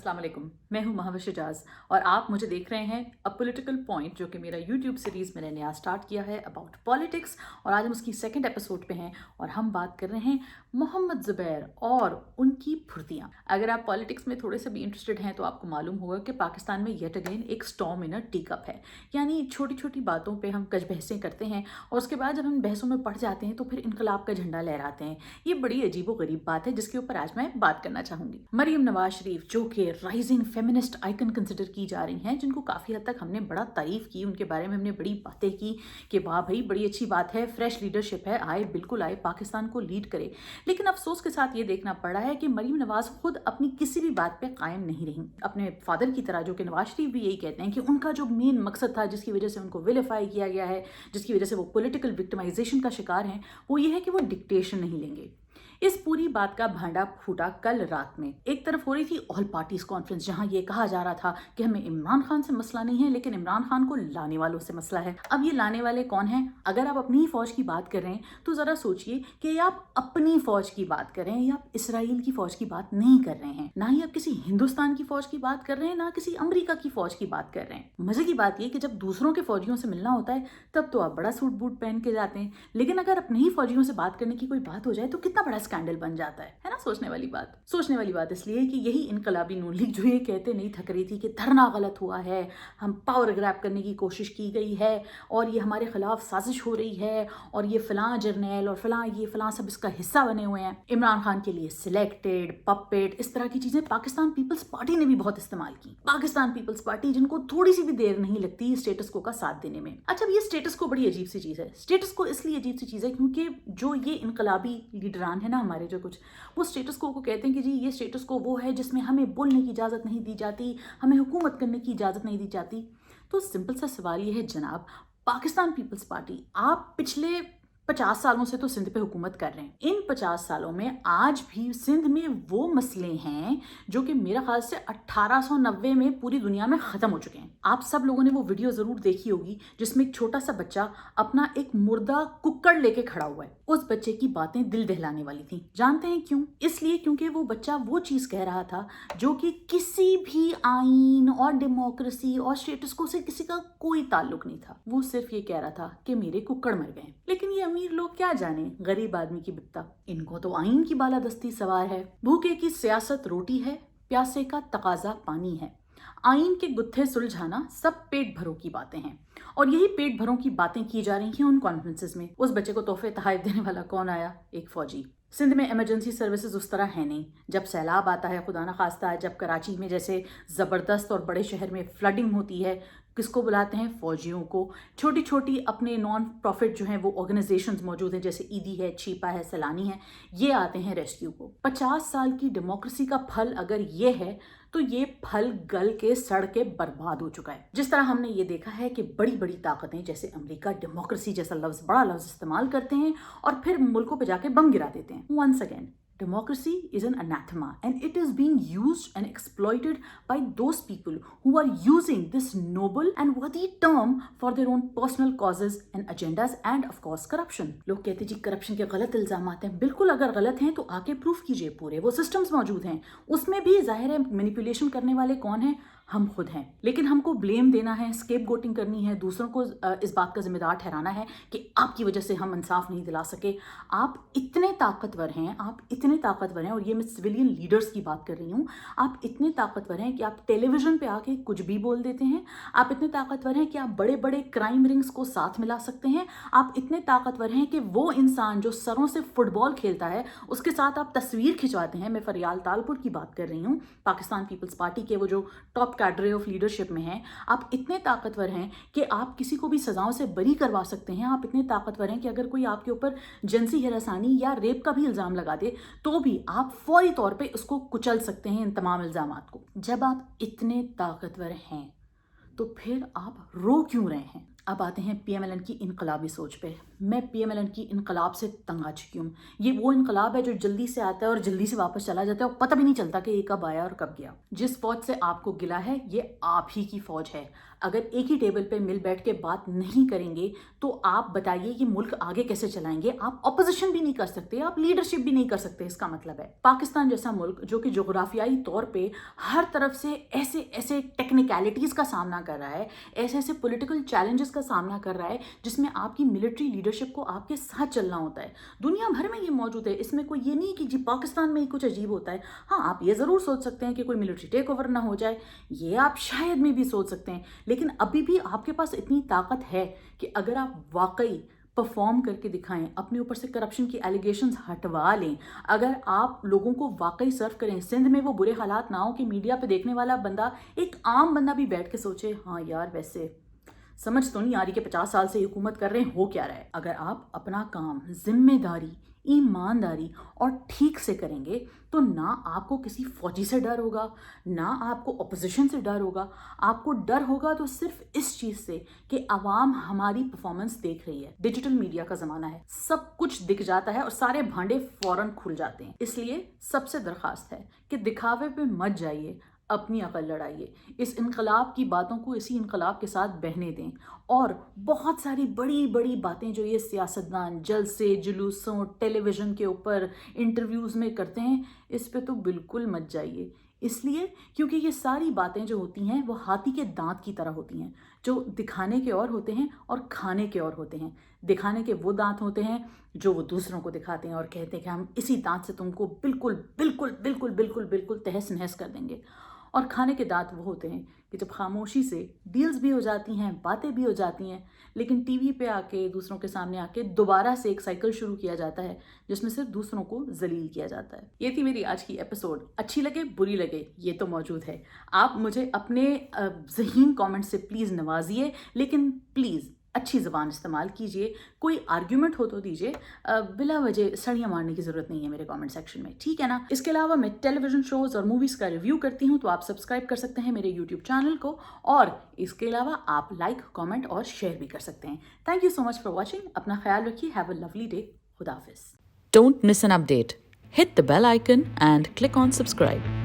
अस्सलाम वालेकुम, मैं हूँ महाविश एजाज और आप मुझे देख रहे हैं अ पॉलिटिकल पॉइंट, जो कि मेरा यूट्यूब सीरीज़ मैंने नया स्टार्ट किया है अबाउट पॉलिटिक्स। और आज हम उसकी सेकंड एपिसोड पे हैं और हम बात कर रहे हैं मोहम्मद ज़ुबैर और उनकी फुर्तियाँ। अगर आप पॉलिटिक्स में थोड़े से भी इंटरेस्टेड हैं तो आपको मालूम होगा कि पाकिस्तान में येट अगेन एक स्टॉर्म इन अ टी कप है, यानी छोटी छोटी बातों पर हम कच बहसें करते हैं और उसके बाद जब हम बहसों में पड़ जाते हैं तो फिर इनकलाब का झंडा लहराते हैं। ये बड़ी अजीबोगरीब बात है जिसके ऊपर आज मैं बात करना चाहूँगी। मरियम नवाज शरीफ, जो कि राइजिंग फेमिनिस्ट आइकन कंसिडर की जा रही हैं, जिनको काफ़ी हद तक हमने बड़ा तारीफ की, उनके बारे में हमने बड़ी बातें की कि वाह भाई बड़ी अच्छी बात है, फ्रेश लीडरशिप है, आए बिल्कुल आए पाकिस्तान को लीड करे। लेकिन अफसोस के साथ ये देखना पड़ा है कि मरियम नवाज खुद अपनी किसी भी बात पे कायम नहीं रही। अपने फादर की तरह, जो कि नवाज शरीफ भी यही कहते हैं कि उनका जो मेन मकसद था, जिसकी वजह से उनको विलिफाई किया गया है, जिसकी वजह से वो पॉलिटिकल विक्टिमाइजेशन का शिकार हैं, वो ये है कि वो डिक्टेशन नहीं लेंगे। इस पूरी बात का भांडा फूटा कल रात में। एक तरफ हो रही थी ऑल पार्टीज कॉन्फ्रेंस, जहां ये कहा जा रहा था कि हमें इमरान खान से मसला नहीं है, लेकिन इमरान खान को लाने वालों से मसला है। अब ये लाने वाले कौन हैं? अगर आप अपनी ही फौज की बात कर रहे हैं तो जरा सोचिए कि आप अपनी फौज की बात कर रहे हैं या आप इसराइल की फौज की बात नहीं कर रहे हैं, ना ही आप किसी हिंदुस्तान की फौज की बात कर रहे हैं, ना किसी अमेरिका की फौज की बात कर रहे हैं। मजे की बात ये कि जब दूसरों के फौजियों से मिलना होता है तब तो आप बड़ा सूट बूट पहन के जाते हैं, लेकिन अगर अपने ही फौजियों से बात करने की कोई बात हो जाए तो कितना बड़ा स्कैंडल बन जाता है ना। सोचने वाली बात इसलिए कि यही इनकलाबी नून लीग जो ये कहते नहीं थक रही थी कि धरना गलत हुआ है, हम पावर ग्रैब करने की कोशिश की गई है और ये हमारे खिलाफ साजिश हो रही है और ये फलां जर्नैल और फलां सब इसका हिस्सा बने हुए हैं, इमरान खान के लिए सिलेक्टेड पपेट, इस तरह की चीजें पाकिस्तान पीपल्स पार्टी ने भी बहुत इस्तेमाल की। पाकिस्तान पीपल्स पार्टी, जिनको थोड़ी सी भी देर नहीं लगती स्टेटस को का साथ देने में। अच्छा, ये स्टेटस को बड़ी अजीब सी चीज है। स्टेटस को इसलिए अजीब सी चीज है क्योंकि जो ये इनकलाबी लीडरान है ना हमारे, जो कुछ वो स्टेटस को कहते हैं कि जी ये स्टेटस को वो है जिसमें हमें बोलने की इजाज़त नहीं दी जाती, हमें हुकूमत करने की इजाज़त नहीं दी जाती। तो सिंपल सा सवाल ये है जनाब, पाकिस्तान पीपल्स पार्टी, आप पिछले 50 सालों से तो सिंध पे हुकूमत कर रहे हैं। इन 50 सालों में आज भी सिंध में वो मसले हैं जो कि मेरा ख्याल से 1890 में पूरी दुनिया में खत्म हो चुके हैं। आप सब लोगों ने वो वीडियो जरूर देखी होगी जिसमें एक छोटा सा बच्चा अपना एक मुर्दा कुक्कड़ लेके खड़ा हुआ है। उस बच्चे की बातें दिल दहलाने वाली थी। जानते हैं क्यों? इसलिए क्योंकि वो बच्चा वो चीज कह रहा था जो कि किसी भी आइन और डेमोक्रेसी और स्टेटस को से किसी का कोई ताल्लुक नहीं था। वो सिर्फ ये कह रहा था कि मेरे कुक्कड़ मर गए। लेकिन ये अमीर लोग क्या जाने गरीब आदमी की बिपता, इनको तो आइन की बालादस्ती सवार है। भूखे की सियासत रोटी है, प्यासे का तकाजा पानी है। आइन के गुत्थे सुलझाना सब पेट भरों की बातें हैं और यही पेट भरों की बातें की जा रही हैं उन कॉन्फ्रेंसेस में। उस बच्चे को तोहफे तहाइफ देने वाला कौन आया? एक फौजी। सिंध में इमरजेंसी सर्विसेज उस तरह है नहीं। जब सैलाब आता है, खुदा ना खास्ता है, जब कराची में जैसे ज़बरदस्त और बड़े शहर में फ्लडिंग होती है, किसको बुलाते हैं? फौजियों को। छोटी छोटी अपने नॉन प्रॉफिट जो हैं वो ऑर्गेनाइजेशंस मौजूद हैं, जैसे ईदी है, छीपा है, सैलानी है, ये आते हैं रेस्क्यू को। 50 साल की डेमोक्रेसी का फल अगर ये है तो ये फल गल के सड़ के बर्बाद हो चुका है। जिस तरह हमने ये देखा है कि बड़ी बड़ी ताकतें जैसे अमेरिका डेमोक्रेसी जैसा बड़ा लफ्ज इस्तेमाल करते हैं और फिर मुल्कों पे जाके बम गिरा देते हैं। Once again, democracy is an anathema and it is being used and exploited by those people who are using this noble and worthy term for their own personal causes and agendas and of course corruption. लोग कहते जी corruption के गलत इल्जामात हैं। बिल्कुल, अगर गलत हैं तो आके प्रूफ कीजिए। पूरे वो सिस्टम्स मौजूद हैं, उसमें भी जाहिर है मैनिपुलेशन करने वाले कौन हैं? हम खुद हैं। लेकिन हमको ब्लेम देना है, स्केप गोटिंग करनी है, दूसरों को इस बात का जिम्मेदार ठहराना है कि आपकी वजह से हम इंसाफ नहीं दिला सके। आप इतने ताकतवर हैं, और ये मैं सिविलियन लीडर्स की बात कर रही हूँ। आप इतने ताकतवर हैं कि आप टेलीविजन पे आके कुछ भी बोल देते हैं। आप इतने ताकतवर हैं कि आप बड़े बड़े क्राइम रिंग्स को साथ मिला सकते हैं। आप इतने ताकतवर हैं कि वो इंसान जो सरों से फुटबॉल खेलता है उसके साथ आप तस्वीर खिंचवाते हैं। मैं फरियाल तालपुर की बात कर रही हूँ, पाकिस्तान पीपल्स पार्टी के वो जो टॉप कैडरे ऑफ लीडरशिप में हैं। आप इतने ताकतवर हैं कि आप किसी को भी सजाओं से बरी करवा सकते हैं। आप इतने ताकतवर हैं कि अगर कोई आपके ऊपर जिनसी हिरासानी या रेप का भी इल्जाम लगा दे तो भी आप फौरी तौर पे उसको कुचल सकते हैं, इन तमाम इल्जामात को। जब आप इतने ताकतवर हैं तो फिर आप रो क्यों रहे हैं? अब आते हैं पीएमएलएन की इनकलाबी सोच पे। मैं पीएमएलएन की इनकलाब से तंग आ चुकी हूँ। ये वो इनकलाब है जो जल्दी से आता है और जल्दी से वापस चला जाता है और पता भी नहीं चलता कि ये कब आया और कब गया। जिस फौज से आपको गिला है ये आप ही की फौज है। اگر ایک ہی ٹیبل پہ مل بیٹھ کے بات نہیں کریں گے تو آپ بتائیے یہ ملک آگے کیسے چلائیں گے؟ آپ اپوزیشن بھی نہیں کر سکتے، آپ لیڈرشپ بھی نہیں کر سکتے۔ اس کا مطلب ہے پاکستان جیسا ملک جو کہ جغرافیائی طور پہ ہر طرف سے ایسے ٹیکنیکلٹیز کا سامنا کر رہا ہے، ایسے پولیٹیکل چیلنجز کا سامنا کر رہا ہے جس میں آپ کی ملٹری لیڈرشپ کو آپ کے ساتھ چلنا ہوتا ہے۔ دنیا بھر میں یہ موجود ہے، اس میں کوئی یہ نہیں کہ جی پاکستان میں ہی کچھ عجیب ہوتا ہے۔ ہاں آپ یہ ضرور سوچ سکتے ہیں کہ کوئی ملٹری ٹیک اوور نہ ہو جائے، یہ آپ شاید میں بھی سوچ سکتے ہیں، لیکن ابھی بھی آپ کے پاس اتنی طاقت ہے کہ اگر آپ واقعی پرفارم کر کے دکھائیں، اپنے اوپر سے کرپشن کی ایلیگیشنز ہٹوا لیں، اگر آپ لوگوں کو واقعی سرو کریں، سندھ میں وہ برے حالات نہ ہوں کہ میڈیا پہ دیکھنے والا بندہ، ایک عام بندہ بھی بیٹھ کے سوچے ہاں یار ویسے سمجھ تو نہیں آ رہی کہ 50 سال سے حکومت کر رہے ہیں ہو کیا رہا ہے۔ اگر آپ اپنا کام ذمہ داری، ایمانداری اور ٹھیک سے کریں گے تو نہ آپ کو کسی فوجی سے ڈر ہوگا، نہ آپ کو اپوزیشن سے ڈر ہوگا۔ آپ کو ڈر ہوگا تو صرف اس چیز سے کہ عوام ہماری پرفارمنس دیکھ رہی ہے۔ ڈیجیٹل میڈیا کا زمانہ ہے، سب کچھ دکھ جاتا ہے اور سارے بھانڈے فوراً کھل جاتے ہیں۔ اس لیے سب سے درخواست ہے کہ دکھاوے پہ مت جائیے، اپنی عقل لڑائیے، اس انقلاب کی باتوں کو اسی انقلاب کے ساتھ بہنے دیں، اور بہت ساری بڑی بڑی باتیں جو یہ سیاستدان جلسے جلوسوں ٹیلی ویژن کے اوپر انٹرویوز میں کرتے ہیں، اس پہ تو بالکل مت جائیے۔ اس لیے کیونکہ یہ ساری باتیں جو ہوتی ہیں وہ ہاتھی کے دانت کی طرح ہوتی ہیں، جو دکھانے کے اور ہوتے ہیں اور کھانے کے اور ہوتے ہیں۔ دکھانے کے وہ دانت ہوتے ہیں جو وہ دوسروں کو دکھاتے ہیں اور کہتے ہیں کہ ہم اسی دانت سے تم کو بالکل بالکل بالکل بالکل بالکل تہس نہس کر دیں گے، اور کھانے کے دانت وہ ہوتے ہیں کہ جب خاموشی سے ڈیلز بھی ہو جاتی ہیں، باتیں بھی ہو جاتی ہیں، لیکن ٹی وی پہ آ کے دوسروں کے سامنے آ کے دوبارہ سے ایک سائیکل شروع کیا جاتا ہے جس میں صرف دوسروں کو ذلیل کیا جاتا ہے۔ یہ تھی میری آج کی ایپیسوڈ، اچھی لگے بری لگے یہ تو موجود ہے۔ آپ مجھے اپنے ذہین کامنٹ سے پلیز نوازیے، لیکن پلیز اچھی زبان استعمال کیجئے، کوئی آرگیومنٹ ہو تو دیجئے، بلا وجہ سڑیاں مارنے کی ضرورت نہیں ہے میرے کامنٹ سیکشن میں، ٹھیک ہے نا؟ اس کے علاوہ میں ٹیلی ویژن شوز اور موویز کا ریویو کرتی ہوں، تو آپ سبسکرائب کر سکتے ہیں میرے یوٹیوب چینل کو، اور اس کے علاوہ آپ لائک، کامنٹ اور شیئر بھی کر سکتے ہیں۔ Thank you so much for watching, اپنا خیال رکھیے، ہیو اے لولی ڈے، خدا حافظ۔ Don't miss an update. Hit the bell icon and click on subscribe.